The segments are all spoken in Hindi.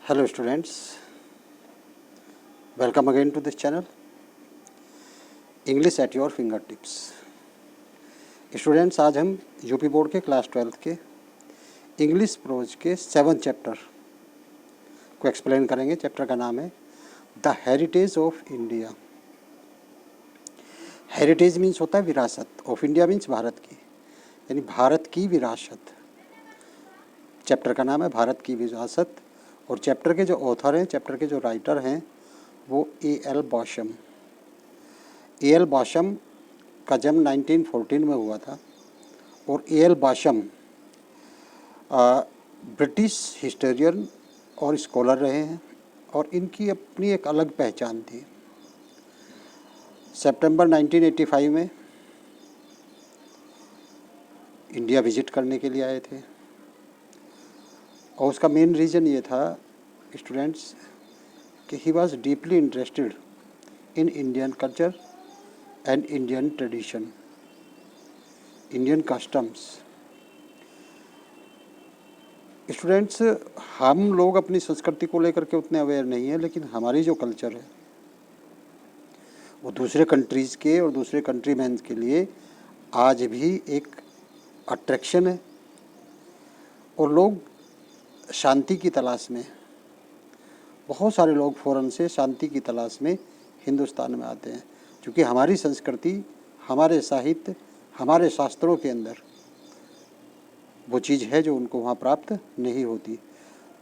Hello students, welcome again to this channel English at your fingertips। Students, आज हम यूपी बोर्ड के क्लास 12 के इंग्लिश प्रोज के 7th चैप्टर को एक्सप्लेन करेंगे। चैप्टर का नाम है the heritage of India. Heritage means होता है विरासत, ऑफ इंडिया मीन्स भारत की, यानी भारत की विरासत। चैप्टर का नाम है भारत की विरासत और चैप्टर के जो ऑथर हैं, चैप्टर के जो राइटर हैं वो ए.एल. बॉशम। ए.एल. बॉशम का जन्म 1914 में हुआ था और ए.एल. बॉशम ब्रिटिश हिस्टोरियन और स्कॉलर रहे हैं और इनकी अपनी एक अलग पहचान थी। सितंबर 1985 में इंडिया विजिट करने के लिए आए थे और उसका मेन रीज़न ये था स्टूडेंट्स कि he was deeply interested in Indian culture and Indian tradition, Indian customs. Students, हम लोग अपनी संस्कृति को लेकर के उतने अवेयर नहीं हैं, लेकिन हमारी जो कल्चर है वो दूसरे कंट्रीज़ के और दूसरे कंट्रीमैन के लिए आज भी एक अट्रैक्शन है और लोग शांति की तलाश में, बहुत सारे लोग फ़ॉरेन से शांति की तलाश में हिंदुस्तान में आते हैं, क्योंकि हमारी संस्कृति, हमारे साहित्य, हमारे शास्त्रों के अंदर वो चीज़ है जो उनको वहाँ प्राप्त नहीं होती।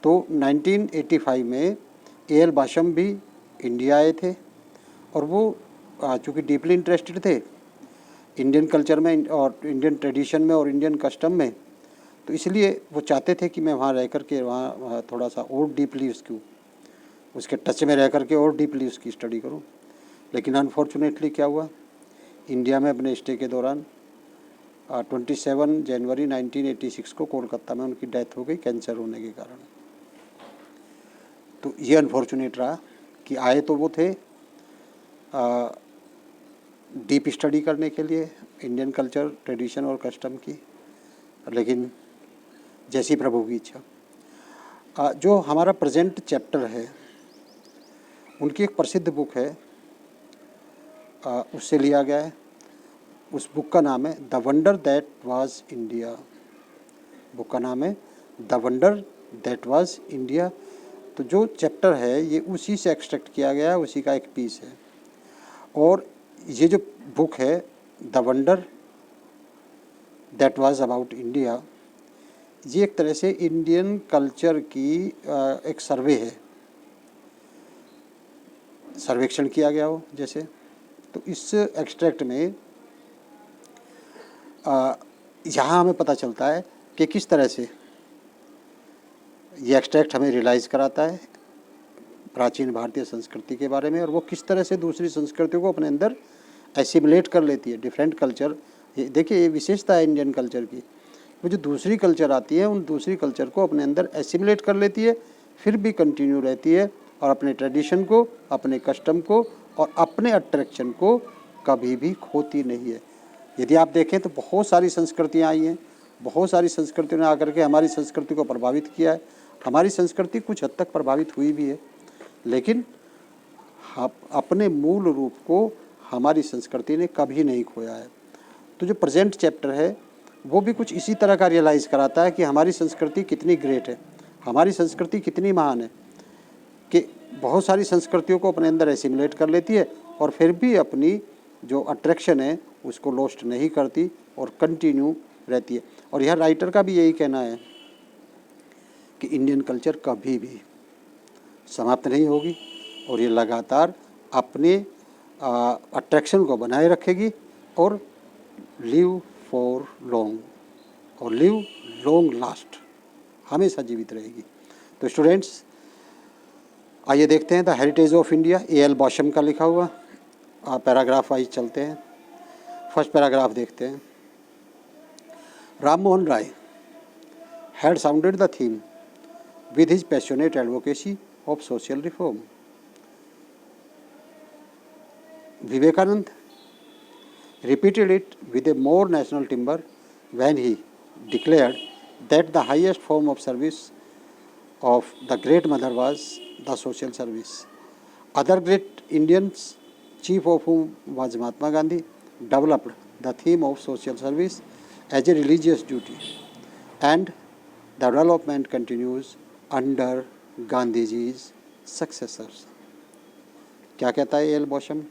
तो 1985 में ए.एल. बॉशम भी इंडिया आए थे और वो चूँकि डीपली इंटरेस्टेड थे इंडियन कल्चर में और इंडियन ट्रेडिशन में और इंडियन कस्टम में, तो इसलिए वो चाहते थे कि मैं वहाँ रह कर के वहाँ थोड़ा सा और डीपली उसके टच में रह कर के और डीपली उसकी स्टडी करूँ। लेकिन अनफॉर्चुनेटली क्या हुआ, इंडिया में अपने स्टे के दौरान 27 जनवरी 1986 को कोलकाता में उनकी डेथ हो गई कैंसर होने के कारण। तो ये अनफॉर्चुनेट रहा कि आए तो वो थे डीप स्टडी करने के लिए इंडियन कल्चर, ट्रेडिशन और कस्टम की, लेकिन जैसी प्रभु की इच्छा। जो हमारा प्रेजेंट चैप्टर है उनकी एक प्रसिद्ध बुक है, उससे लिया गया है। उस बुक का नाम है the wonder that was India. Book का नाम है the wonder that was India. तो जो चैप्टर है ये उसी से एक्सट्रैक्ट किया गया है, उसी का एक पीस है। और ये जो बुक है the wonder that was about India, ये एक तरह से इंडियन कल्चर की एक सर्वे है, सर्वेक्षण किया गया हो जैसे। तो इस एक्सट्रैक्ट में यहाँ हमें पता चलता है कि किस तरह से ये एक्सट्रैक्ट हमें रियलाइज़ कराता है प्राचीन भारतीय संस्कृति के बारे में, और वो किस तरह से दूसरी संस्कृतियों को अपने अंदर एसिमुलेट कर लेती है। डिफरेंट कल्चर, देखिए ये विशेषता है इंडियन कल्चर की, वो जो दूसरी कल्चर आती है उन दूसरी कल्चर को अपने अंदर एसिमुलेट कर लेती है, फिर भी कंटिन्यू रहती है और अपने ट्रेडिशन को, अपने कस्टम को और अपने अट्रैक्शन को कभी भी खोती नहीं है। यदि आप देखें तो बहुत सारी संस्कृतियाँ आई हैं, बहुत सारी संस्कृतियों ने आकर के हमारी संस्कृति को प्रभावित किया है। हमारी संस्कृति कुछ हद तक प्रभावित हुई भी है, लेकिन अपने मूल रूप को हमारी संस्कृति ने कभी नहीं खोया है। तो जो प्रेजेंट चैप्टर है वो भी कुछ इसी तरह का रियलाइज़ कराता है कि हमारी संस्कृति कितनी ग्रेट है, हमारी संस्कृति कितनी महान है, कि बहुत सारी संस्कृतियों को अपने अंदर एसिमुलेट कर लेती है और फिर भी अपनी जो अट्रैक्शन है उसको लॉस्ट नहीं करती और कंटिन्यू रहती है। और यह राइटर का भी यही कहना है कि इंडियन कल्चर कभी भी समाप्त नहीं होगी और ये लगातार अपने अट्रैक्शन को बनाए रखेगी और लिव फॉर लॉन्ग और लिव लॉन्ग लास्ट, हमेशा जीवित रहेगी। तो स्टूडेंट्स, आइए देखते हैं the heritage of India, A L. Basham का लिखा हुआ। पैराग्राफ वाइज चलते हैं। फर्स्ट पैराग्राफ देखते हैं। Ram Mohan Roy had sounded the theme with his passionate advocacy of social reform. Vivekanand repeated it with a more national timber when he declared that the highest form of service of the great mother was the social service. Other great Indians, chief of whom was Mahatma Gandhi, developed the theme of social service as a religious duty, and the development continues under Gandhiji's successors. क्या कहता है एल बॉशम?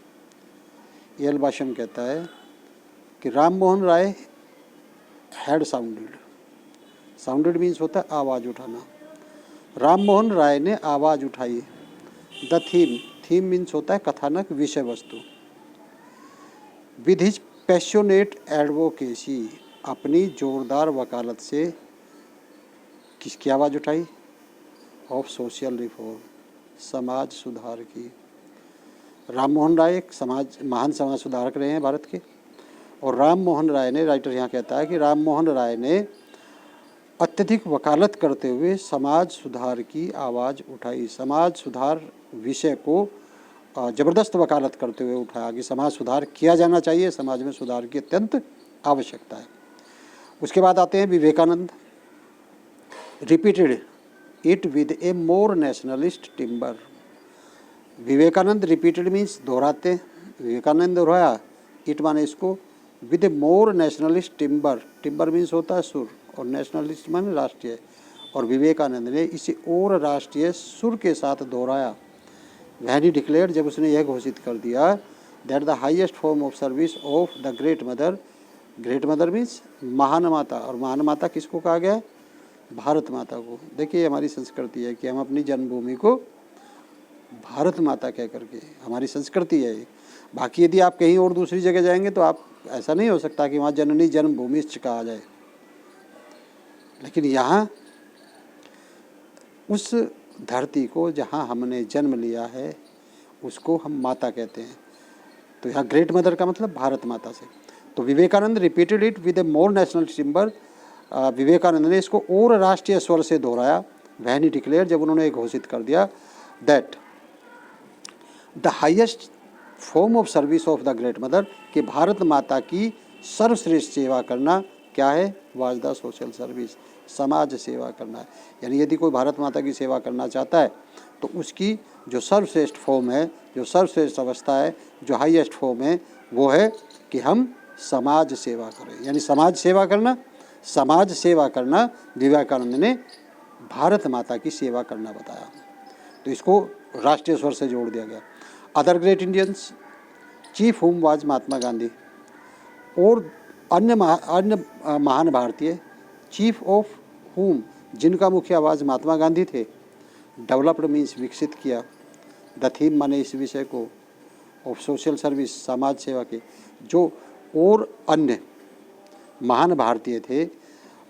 एल बॉशम कहता है कि Ram Mohan Roy had sounded means होता है आवाज़ उठाना। राम मोहन राय ने आवाज़ उठाई। द थीम मीन्स होता है कथानक, विषय वस्तु। विद हिज पैशनेट एडवोकेसी, अपनी जोरदार वकालत से किसकी आवाज़ उठाई? ऑफ सोशल रिफॉर्म, समाज सुधार की। राम मोहन राय एक महान समाज सुधारक रहे हैं भारत के, और राम मोहन राय ने, राइटर यहाँ कहता है कि राम मोहन राय ने अत्यधिक वकालत करते हुए समाज सुधार की आवाज़ उठाई। समाज सुधार विषय को ज़बरदस्त वकालत करते हुए उठाया कि समाज सुधार किया जाना चाहिए, समाज में सुधार की अत्यंत आवश्यकता है। उसके बाद आते हैं Vivekananda. Repeated it with a more nationalist timbre. Vivekananda repeated means दोहराते, विवेकानंद दोहराया, इट माने इसको, with a more nationalist timbre. Timbre means होता है सुर, और नेशनलिस्ट माने राष्ट्रीय, और विवेकानंद ने इसे और राष्ट्रीय सुर के साथ दोहराया। वैन ही डिक्लेयर, जब उसने यह घोषित कर दिया, that the highest form of service of the great mother, great mother means महान माता, और महान माता किसको कहा गया? भारत माता को। देखिए हमारी संस्कृति है कि हम अपनी जन्मभूमि को भारत माता कह करके, हमारी संस्कृति है। बाकी यदि आप कहीं और दूसरी जगह जाएंगे तो आप, ऐसा नहीं हो सकता कि वहाँ जननी जन्मभूमि कहा जाए, लेकिन यहाँ उस धरती को जहाँ हमने जन्म लिया है उसको हम माता कहते हैं। तो यहाँ ग्रेट मदर का मतलब भारत माता से। तो Vivekananda repeated it with a more national timbre. Vivekananda ने इसको और राष्ट्रीय स्वर से दोहराया। वैन ही डिक्लेयर, जब उन्होंने घोषित कर दिया, that the highest form of service of the great mother, कि भारत माता की सर्वश्रेष्ठ सेवा करना क्या है? वाज द सोशल सर्विस, समाज सेवा करना है। यानी यदि कोई भारत माता की सेवा करना चाहता है तो उसकी जो सर्वश्रेष्ठ फॉर्म है, जो सर्वश्रेष्ठ अवस्था है, जो हाईएस्ट फॉर्म है, वो है कि हम समाज सेवा करें। यानी समाज सेवा करना विवेकानंद ने भारत माता की सेवा करना बताया। तो इसको राष्ट्रीय स्वर से जोड़ दिया गया। Other great Indians, chief whom was Mahatma Gandhi. और अन्य महान भारतीय, चीफ ऑफ हुम, जिनका मुख्य आवाज़ महात्मा गांधी थे, डेवलप्ड मीन्स विकसित किया, द थीम माने इस विषय को, ऑफ सोशल सर्विस, समाज सेवा के। जो और अन्य महान भारतीय थे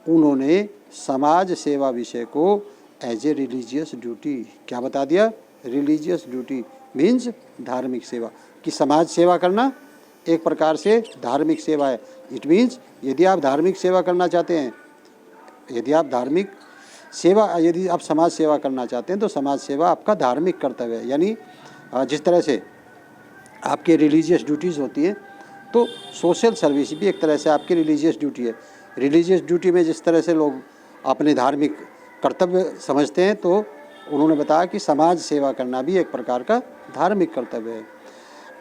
उन्होंने समाज सेवा विषय को एज ए रिलीजियस ड्यूटी, क्या बता दिया? रिलीजियस ड्यूटी मीन्स धार्मिक सेवा, कि समाज सेवा करना एक प्रकार से धार्मिक सेवा है। इट मीन्स यदि आप धार्मिक सेवा करना चाहते हैं, यदि आप समाज सेवा करना चाहते हैं तो समाज सेवा आपका धार्मिक कर्तव्य है। यानी जिस तरह से आपके रिलीजियस ड्यूटीज़ होती हैं, तो सोशल सर्विस भी एक तरह से आपकी रिलीजियस ड्यूटी है। रिलीजियस ड्यूटी में जिस तरह से लोग अपने धार्मिक कर्तव्य समझते हैं, तो उन्होंने बताया कि समाज सेवा करना भी एक प्रकार का धार्मिक कर्तव्य है।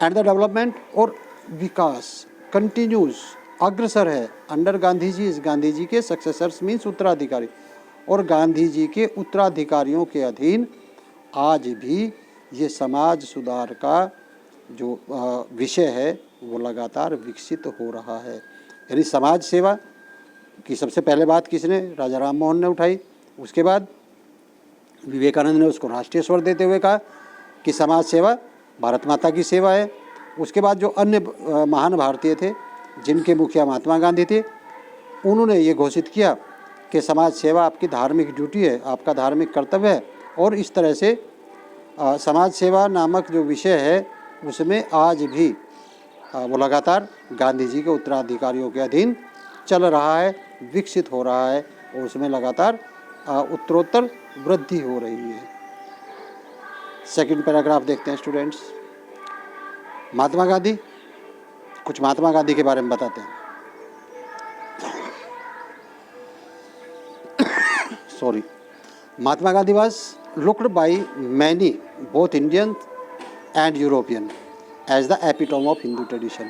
एंड द डेवलपमेंट, और विकास कंटिन्यूज, अग्रसर है, अंडर गांधी जी के सक्सेसर्स मीन्स उत्तराधिकारी, और गांधी जी के उत्तराधिकारियों के अधीन आज भी ये समाज सुधार का जो विषय है वो लगातार विकसित हो रहा है। यानी समाज सेवा की सबसे पहले बात किसने? राजा राम मोहन ने उठाई। उसके बाद विवेकानंद ने उसको राष्ट्रीय स्वर देते हुए कहा कि समाज सेवा भारत माता की सेवा है। उसके बाद जो अन्य महान भारतीय थे जिनके मुखिया महात्मा गांधी थे, उन्होंने ये घोषित किया कि समाज सेवा आपकी धार्मिक ड्यूटी है, आपका धार्मिक कर्तव्य है। और इस तरह से समाज सेवा नामक जो विषय है उसमें आज भी वो लगातार गांधी जी के उत्तराधिकारियों के अधीन चल रहा है, विकसित हो रहा है, और उसमें लगातार उत्तरोत्तर वृद्धि हो रही है। सेकंड पैराग्राफ देखते हैं स्टूडेंट्स। महात्मा गांधी, कुछ महात्मा गांधी के बारे में बताते हैं। Sorry, Mahatma Gandhi was looked by many, both Indian and European, as the epitome of Hindu tradition.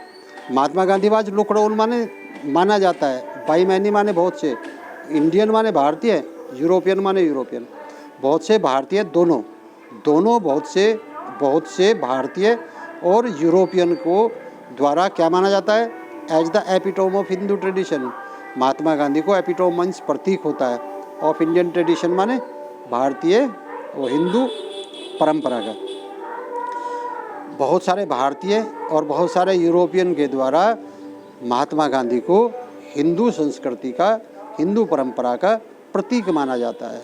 Mahatma Gandhi was looked on माने माना जाता है, by many माने बहुत से, इंडियन माने भारतीय, यूरोपियन माने यूरोपियन, बहुत से भारतीय दोनों दोनों बहुत से भारतीय और यूरोपियन को द्वारा क्या माना जाता है, as the epitome of Hindu tradition. Mahatma Gandhi को एपिटोम मंच प्रतीक होता है ऑफ इंडियन ट्रेडिशन माने भारतीय और हिंदू परंपरा का. बहुत सारे भारतीय और बहुत सारे यूरोपियन के द्वारा महात्मा गांधी को हिंदू संस्कृति का, हिंदू परंपरा का प्रतीक माना जाता है.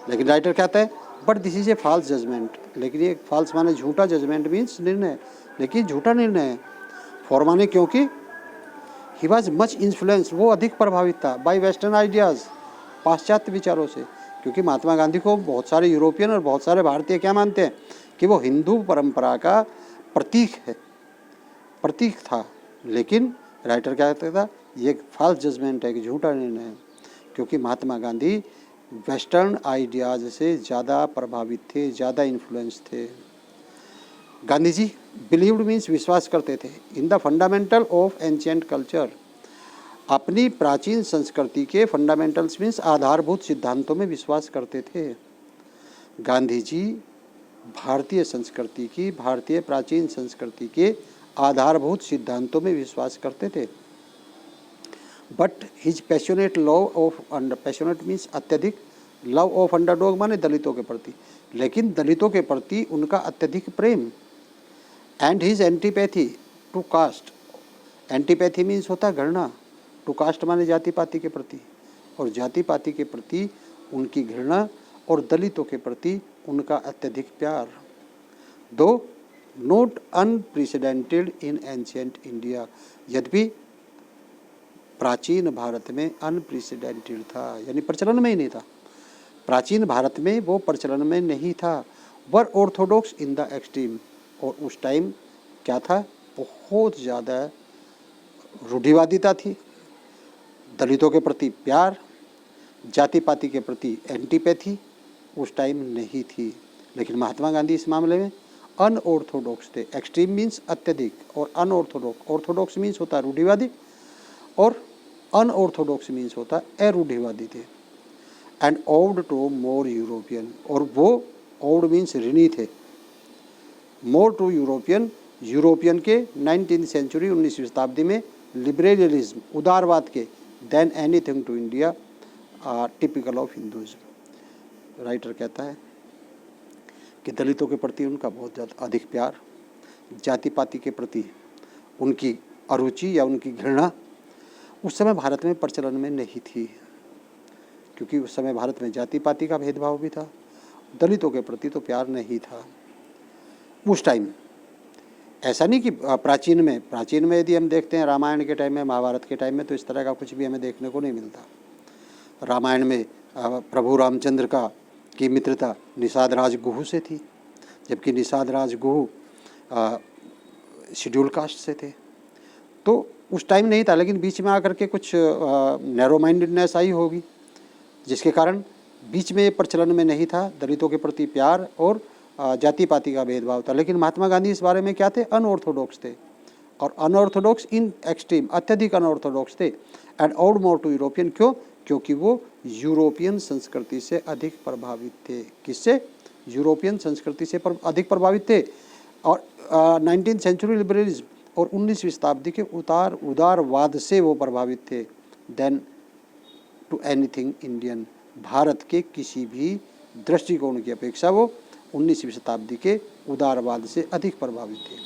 लेकिन राइटर कहता है but this is a false judgement. लेकिन ये फॉल्स माने झूठा जजमेंट मीन्स निर्णय, लेकिन झूठा निर्णय है. फॉर माने क्योंकि ही वॉज मच इन्फ्लुएंस, वो अधिक प्रभावित था बाई वेस्टर्न आइडियाज़, पाश्चात्य विचारों से. क्योंकि महात्मा गांधी को बहुत सारे यूरोपियन और बहुत सारे भारतीय क्या मानते हैं कि वो हिंदू परंपरा का प्रतीक था. लेकिन राइटर क्या कहता था, ये एक फॉल्स जजमेंट है कि झूठा निर्णय है, क्योंकि महात्मा गांधी वेस्टर्न आइडियाज़ से ज़्यादा प्रभावित थे, ज़्यादा इन्फ्लुएंस थे. गांधी जी बिलीव्ड मीन्स विश्वास करते थे in the fundamental of ancient culture. अपनी प्राचीन संस्कृति के फंडामेंटल्स मीन्स आधारभूत सिद्धांतों में विश्वास करते थे. गांधी जी भारतीय संस्कृति की, भारतीय प्राचीन संस्कृति के आधारभूत सिद्धांतों में विश्वास करते थे. But his passionate love of passionate means अत्यधिक, लव ऑफ अंडरडॉग माने दलितों के प्रति, लेकिन दलितों के प्रति उनका अत्यधिक प्रेम. And his antipathy to caste, antipathy means होता है घृणा, टू कास्ट माने जाति पाति के प्रति, और जाति पाति के प्रति उनकी घृणा और दलितों के प्रति उनका अत्यधिक प्यार. दो नोट अनप्रेसिडेंटेड इन एंशिएंट इंडिया, यद्यपि प्राचीन भारत में अनप्रेसिडेंटेड था, यानी प्रचलन में ही नहीं था. प्राचीन भारत में वो प्रचलन में नहीं था. वर ऑर्थोडॉक्स इन द एक्सट्रीम, और उस टाइम क्या था, बहुत ज़्यादा रूढ़िवादिता थी. दलितों के प्रति प्यार, जाति पाति के प्रति एंटीपैथी उस टाइम नहीं थी. लेकिन महात्मा गांधी इस मामले में अनऑर्थोडॉक्स थे. एक्सट्रीम मीन्स अत्यधिक, और अनऑर्थोडॉक्स, ऑर्थोडॉक्स मीन्स होता है रूढ़िवादी, और अनऑर्थोडॉक्स मीन्स होता है अरूढ़िवादी थे. एंड ओव्ड टू मोर यूरोपियन, और वो ओव्ड मीन्स ऋणी थे, मोर टू यूरोपियन, यूरोपियन के 19वीं सेंचुरी 19वीं शताब्दी में लिबरलिज्म, उदारवाद के, than anything to India typical of Hinduism. Writer कहता है कि दलितों के प्रति उनका बहुत ज़्यादा अधिक प्यार, जाति पाति के प्रति उनकी अरुचि या उनकी घृणा उस समय भारत में प्रचलन में नहीं थी, क्योंकि उस समय भारत में जाति पाति का भेदभाव भी था, दलितों के प्रति तो प्यार नहीं था उस टाइम. ऐसा नहीं कि प्राचीन में यदि हम देखते हैं रामायण के टाइम में, महाभारत के टाइम में, तो इस तरह का कुछ भी हमें देखने को नहीं मिलता. रामायण में प्रभु रामचंद्र की मित्रता निषाद राज गुह से थी, जबकि निषाद राज गुह शेड्यूल कास्ट से थे. तो उस टाइम नहीं था, लेकिन बीच में आकर के कुछ नैरो माइंडेडनेस आई होगी, जिसके कारण बीच में प्रचलन में नहीं था दलितों के प्रति प्यार और जाति पाति का भेदभाव था. लेकिन महात्मा गांधी इस बारे में क्या थे, अनऑर्थोडॉक्स थे, और अनऑर्थोडॉक्स इन एक्सट्रीम, अत्यधिक अनऑर्थोडॉक्स थे. And out more to European, क्यों, क्योंकि वो यूरोपियन संस्कृति से अधिक प्रभावित थे. किससे, यूरोपियन संस्कृति से अधिक प्रभावित थे. और 19वीं सेंचुरी लिबरलिज्म और 19वीं शताब्दी के उदारवाद से वो प्रभावित थे. Than to anything Indian, Bharat के किसी भी दृष्टिकोण की अपेक्षा वो 19वीं शताब्दी के उदारवाद से अधिक प्रभावित थे.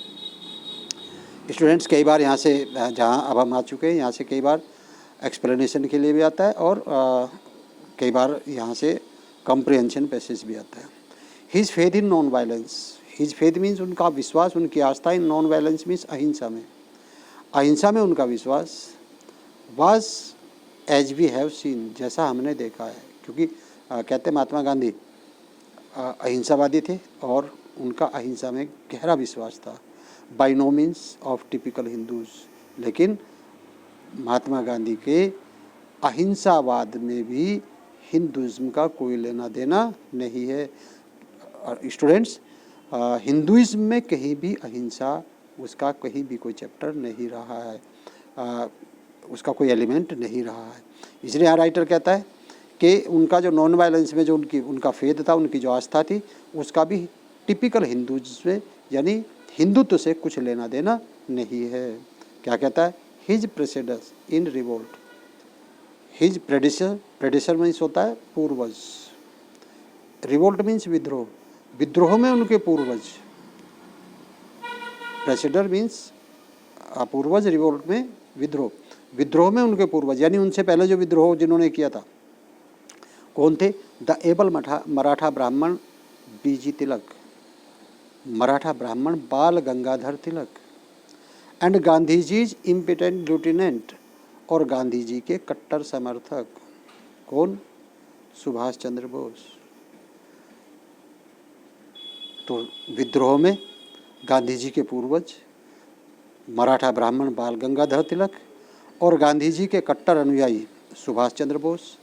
स्टूडेंट्स कई बार यहाँ से, जहाँ अब हम आ चुके हैं, यहाँ से कई बार एक्सप्लेनेशन के लिए भी आता है, और कई बार यहाँ से कॉम्प्रिहेंशन पैसेज भी आता है. His faith in non violence, his faith means उनका विश्वास, उनकी आस्था, इन नॉन वायलेंस मीन्स अहिंसा में, अहिंसा में उनका विश्वास. Was as we have seen, जैसा हमने देखा है, क्योंकि कहते महात्मा गांधी अहिंसावादी थे और उनका अहिंसा में गहरा विश्वास था. By no means of typical Hindus, लेकिन महात्मा गांधी के अहिंसावाद में भी हिंदुज़्म का कोई लेना देना नहीं है। स्टूडेंट्स, हिंदुइज्म में कहीं भी अहिंसा उसका कहीं भी कोई चैप्टर नहीं रहा है, उसका कोई एलिमेंट नहीं रहा है। इसलिए यहाँ राइटर कहता है कि उनका जो नॉन वायलेंस में जो उनका फेथ था, उनकी जो आस्था थी, उसका भी टिपिकल हिंदुइज्म में यानी हिंदुत्व से कुछ लेना देना नहीं है। क्या कहता है? हिज प्रेसिडेंस इन रिवोल्ट, हिज प्रेडिसर मीन्स होता है पूर्वज, रिवोल्ट मीन्स विद्रोह, विद्रोह में उनके पूर्वज, प्रेसिडर मीन्स पूर्वज, रिवोल्ट में विद्रोह, विद्रोह में उनके पूर्वज यानी उनसे पहले जो विद्रोह जिन्होंने किया था कौन थे? द एबल मराठा ब्राह्मण बीजी तिलक, मराठा ब्राह्मण बाल गंगाधर तिलक एंड गांधी जीज इम्पिटेंट लिeutenant, और गांधी जी के कट्टर समर्थक कौन? सुभाष चंद्र बोस। तो विद्रोह में गांधी जी के पूर्वज मराठा ब्राह्मण बाल गंगाधर तिलक और गांधी जी के कट्टर अनुयायी सुभाष चंद्र बोस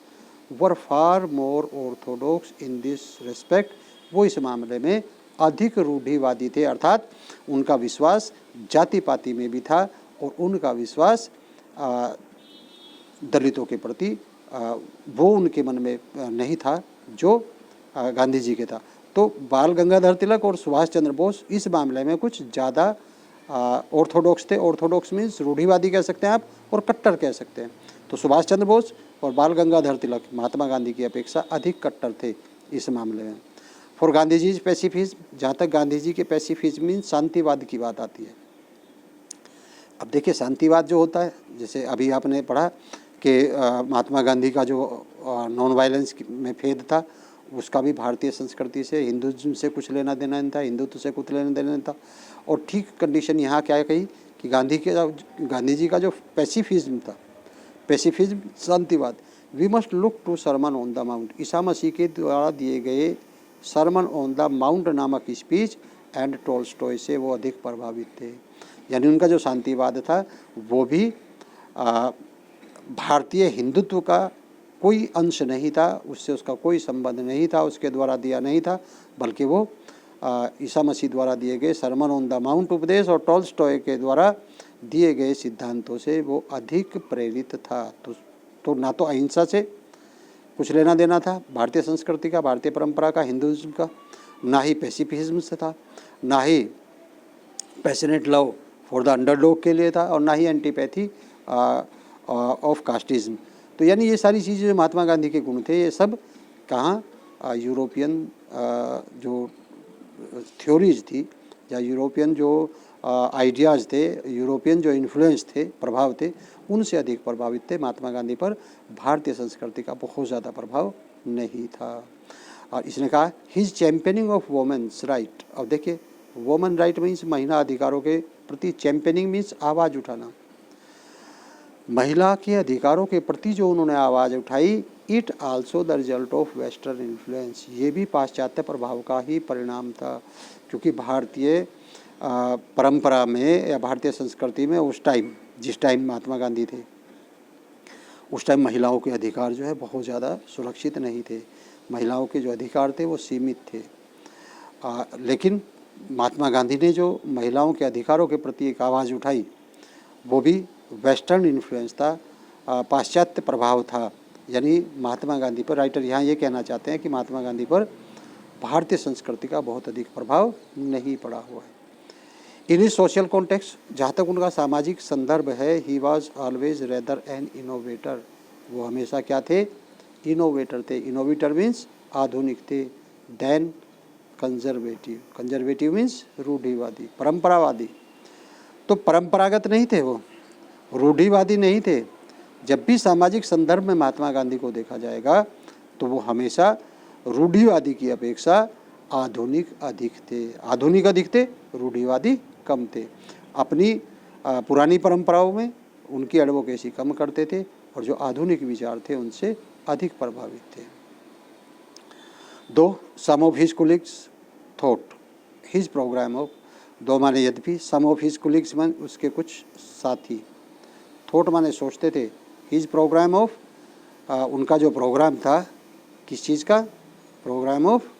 वर फार मोर ऑर्थोडॉक्स इन दिस रिस्पेक्ट, वो इस मामले में अधिक रूढ़िवादी थे, अर्थात उनका विश्वास जाति पाति में भी था और उनका विश्वास दलितों के प्रति वो उनके मन में नहीं था जो गांधी जी के था। तो बाल गंगाधर तिलक और सुभाष चंद्र बोस इस मामले में कुछ ज़्यादा ऑर्थोडॉक्स थे। ऑर्थोडॉक्स मीन्स रूढ़िवादी कह सकते हैं आप और कट्टर कह सकते हैं। तो सुभाष चंद्र बोस और बाल गंगाधर तिलक महात्मा गांधी की अपेक्षा अधिक कट्टर थे इस मामले में। फॉर गांधी जी पैसिफिज्म, जहाँ तक गांधी जी के पैसिफिज्म मीन्स शांतिवाद की बात आती है। अब देखिए शांतिवाद जो होता है, जैसे अभी आपने पढ़ा कि महात्मा गांधी का जो नॉन वायलेंस में फेद था, उसका भी भारतीय संस्कृति से, हिंदुइज्म से कुछ लेना देना नहीं था, हिंदुत्व से कुछ लेना देना नहीं था। और ठीक कंडीशन यहाँ क्या कही कि गांधी जी का जो पैसिफिज्म था, पैसिफिज्म शांतिवाद, we must look to sermon on the mount, Isa Masih के द्वारा दिए गए सरमन ऑन द माउंट नामक स्पीच एंड टॉल्स्टॉय से वो अधिक प्रभावित थे। यानी उनका जो शांतिवाद था वो भी भारतीय हिंदुत्व का कोई अंश नहीं था, उससे उसका कोई संबंध नहीं था, उसके द्वारा दिया नहीं था, बल्कि वो ईसा मसीह द्वारा दिए गए सरमन ऑन द माउंट उपदेश और टॉल्स्टॉय के द्वारा दिए गए सिद्धांतों से वो अधिक प्रेरित था। तो ना तो अहिंसा से कुछ लेना देना था भारतीय संस्कृति का, भारतीय परंपरा का, हिंदुइज्म का, ना ही पैसिफिज्म से था, ना ही passionate love for the underdog के लिए था, और ना ही एंटीपैथी ऑफ कास्टिज्म। तो यानी ये सारी चीज़ें जो महात्मा गांधी के गुण थे, ये सब कहाँ यूरोपियन जो थ्योरीज थी या यूरोपियन जो आइडियाज़ थे, यूरोपियन जो इन्फ्लुएंस थे, प्रभाव थे, उनसे अधिक प्रभावित थे। महात्मा गांधी पर भारतीय संस्कृति का बहुत ज़्यादा प्रभाव नहीं था। और इसने कहा his championing of women's right. अब देखिए वोमेन राइट मीन्स महिला अधिकारों के प्रति, चैम्पियनिंग मीन्स आवाज़ उठाना, महिला के अधिकारों के प्रति जो उन्होंने आवाज़ उठाई, it also the result of western influence, ये भी पाश्चात्य प्रभाव का ही परिणाम था। क्योंकि भारतीय परंपरा में या भारतीय संस्कृति में उस टाइम, जिस टाइम महात्मा गांधी थे, उस टाइम महिलाओं के अधिकार जो है बहुत ज़्यादा सुरक्षित नहीं थे। महिलाओं के जो अधिकार थे वो सीमित थे। लेकिन महात्मा गांधी ने जो महिलाओं के अधिकारों के प्रति एक आवाज़ उठाई, वो भी वेस्टर्न इन्फ्लुएंस था, पाश्चात्य प्रभाव था। यानी महात्मा गांधी पर, राइटर यहाँ ये कहना चाहते हैं कि महात्मा गांधी पर भारतीय संस्कृति का बहुत अधिक प्रभाव नहीं पड़ा हुआ है। इन इस सोशल कॉन्टेक्स्ट, जहाँ तक उनका सामाजिक संदर्भ है, he was always rather N innovator, वो हमेशा क्या थे? इनोवेटर थे। इनोवेटर मीन्स आधुनिक थे, देन कंजर्वेटिव, कंजर्वेटिव मीन्स रूढ़िवादी, परंपरावादी। तो परंपरागत नहीं थे वो, रूढ़िवादी नहीं थे। जब भी सामाजिक संदर्भ में महात्मा गांधी को देखा जाएगा तो वो हमेशा रूढ़िवादी की अपेक्षा आधुनिक अधिक थे। आधुनिक अधिक थे, रूढ़िवादी कम थे। अपनी पुरानी परंपराओं में उनकी एडवोकेसी कम करते थे और जो आधुनिक विचार थे उनसे अधिक प्रभावित थे। Though some of his colleagues thought his programme of, though माने यद्यपि, सम ऑफ हिज कोलिग्स मान उसके कुछ साथी, थॉट माने सोचते थे, हिज प्रोग्राम ऑफ उनका जो प्रोग्राम था किस चीज़ का? Program of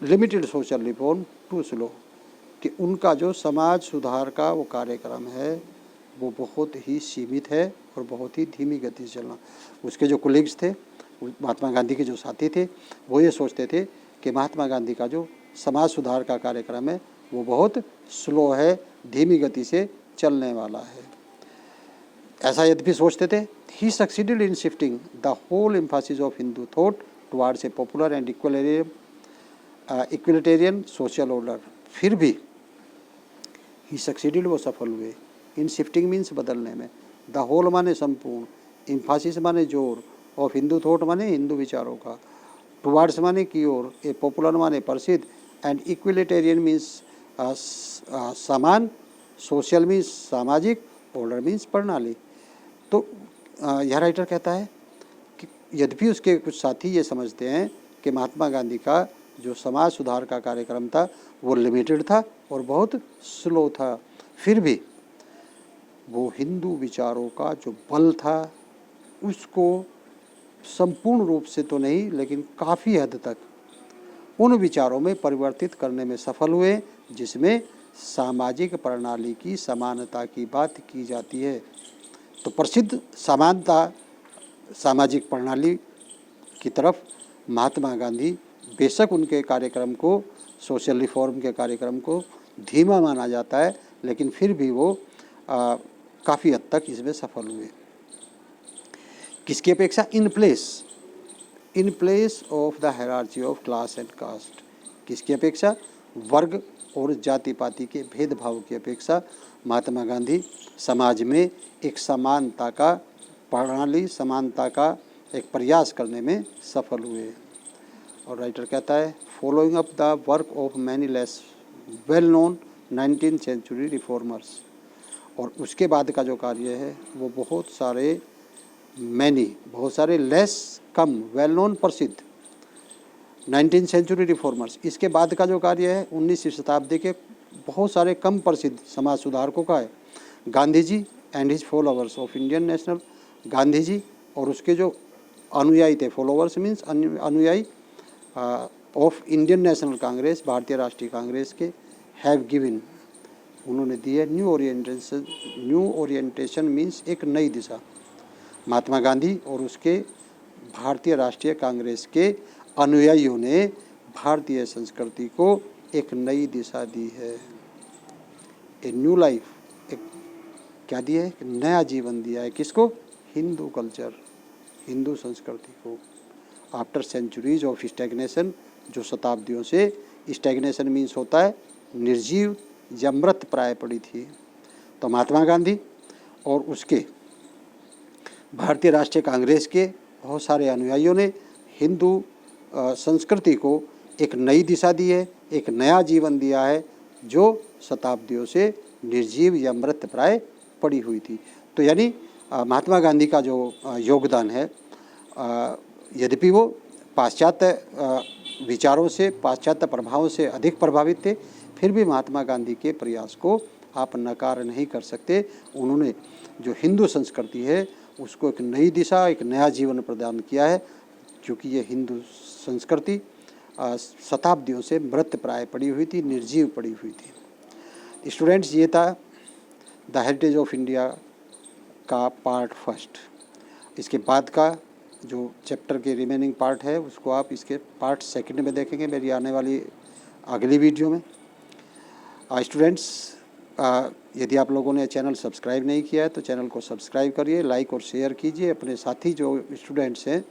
limited social reform too slow, कि उनका जो समाज सुधार का वो कार्यक्रम है वो बहुत ही सीमित है और बहुत ही धीमी गति से चलना। उसके जो कोलीग्स थे, महात्मा गांधी के जो साथी थे, वो ये सोचते थे कि महात्मा गांधी का जो समाज सुधार का कार्यक्रम है वो बहुत स्लो है, धीमी गति से चलने वाला है। ऐसा यद्यपि सोचते थे। He succeeded in shifting the whole emphasis of Hindu thought towards a popular and egalitarian social order. फिर भी ही सक्सीडेड, वो सफल हुए। इन शिफ्टिंग मीन्स बदलने में, द होल माने संपूर्ण, एम्फासिस माने जोर, ऑफ हिंदू थॉट माने हिंदू विचारों का, टुवार्ड्स माने की ओर, ए पॉपुलर माने प्रसिद्ध, एंड इक्वलिटेरियन मीन्स समान, सोशल मीन्स सामाजिक, ऑर्डर मीन्स प्रणाली। तो यह राइटर कहता है कि यद्यपि उसके कुछ साथी ये समझते हैं कि महात्मा गांधी का जो समाज सुधार का कार्यक्रम था वो लिमिटेड था और बहुत स्लो था, फिर भी वो हिंदू विचारों का जो बल था उसको संपूर्ण रूप से तो नहीं लेकिन काफ़ी हद तक उन विचारों में परिवर्तित करने में सफल हुए जिसमें सामाजिक प्रणाली की समानता की बात की जाती है। तो प्रसिद्ध समानता सामाजिक प्रणाली की तरफ महात्मा गांधी, बेशक उनके कार्यक्रम को, सोशल रिफॉर्म के कार्यक्रम को धीमा माना जाता है, लेकिन फिर भी वो काफ़ी हद तक इसमें सफल हुए। किसकी अपेक्षा? In place of the hierarchy of class and caste. किसकी अपेक्षा? वर्ग और जाति पाति के भेदभाव की अपेक्षा महात्मा गांधी समाज में एक समानता का प्रणाली, समानता का एक प्रयास करने में सफल हुए। और राइटर कहता है, following up the work of many less well known 19th century reformers. और उसके बाद का जो कार्य है वो बहुत सारे लेस, कम, वेल नोन, प्रसिद्ध 19th सेंचुरी रिफॉर्मर्स। इसके बाद का जो कार्य है 19वीं शताब्दी के बहुत सारे कम प्रसिद्ध समाज सुधारकों का है। Gandhi ji and his followers of Indian National, Gandhi ji और उसके जो अनुयायी थे, फॉलोअर्स मीन्स अनुयायी ऑफ इंडियन नेशनल कांग्रेस, भारतीय राष्ट्रीय कांग्रेस के, हैव गिवन, उन्होंने दी है न्यू ओरिएंटेशन मीन्स एक नई दिशा। महात्मा गांधी और उसके भारतीय राष्ट्रीय कांग्रेस के अनुयायियों ने भारतीय संस्कृति को एक नई दिशा दी है। ए न्यू लाइफ, एक क्या दिया है? एक नया जीवन दिया है। किसको? हिंदू कल्चर, हिंदू संस्कृति को। आफ्टर सेंचुरीज ऑफ स्टैग्नेशन, जो शताब्दियों से स्टैग्नेशन मीन्स होता है निर्जीव या मृत प्राय पड़ी थी। तो महात्मा गांधी और उसके भारतीय राष्ट्रीय कांग्रेस के बहुत सारे अनुयायियों ने हिंदू संस्कृति को एक नई दिशा दी है, एक नया जीवन दिया है जो शताब्दियों से निर्जीव या मृत प्राय पड़ी हुई थी। तो यानी महात्मा गांधी का जो योगदान है, यद्यपि वो पाश्चात्य विचारों से, पाश्चात्य प्रभावों से अधिक प्रभावित थे, फिर भी महात्मा गांधी के प्रयास को आप नकार नहीं कर सकते। उन्होंने जो हिंदू संस्कृति है उसको एक नई दिशा, एक नया जीवन प्रदान किया है, क्योंकि ये हिंदू संस्कृति शताब्दियों से मृत प्राय पड़ी हुई थी, निर्जीव पड़ी हुई थी। स्टूडेंट्स, ये था द हेरिटेज ऑफ इंडिया का पार्ट फर्स्ट। इसके बाद का जो चैप्टर के रिमेनिंग पार्ट है उसको आप इसके पार्ट सेकंड में देखेंगे मेरी आने वाली अगली वीडियो में। स्टूडेंट्स, यदि आप लोगों ने चैनल सब्सक्राइब नहीं किया है तो चैनल को सब्सक्राइब करिए, लाइक और शेयर कीजिए, अपने साथी जो स्टूडेंट्स हैं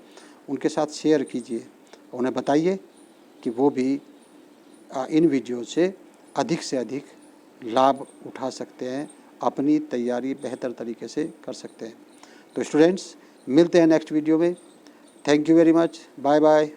उनके साथ शेयर कीजिए, उन्हें बताइए कि वो भी इन वीडियो से अधिक लाभ उठा सकते हैं, अपनी तैयारी बेहतर तरीके से कर सकते हैं। तो स्टूडेंट्स, मिलते हैं नेक्स्ट वीडियो में। Thank you very much, bye bye.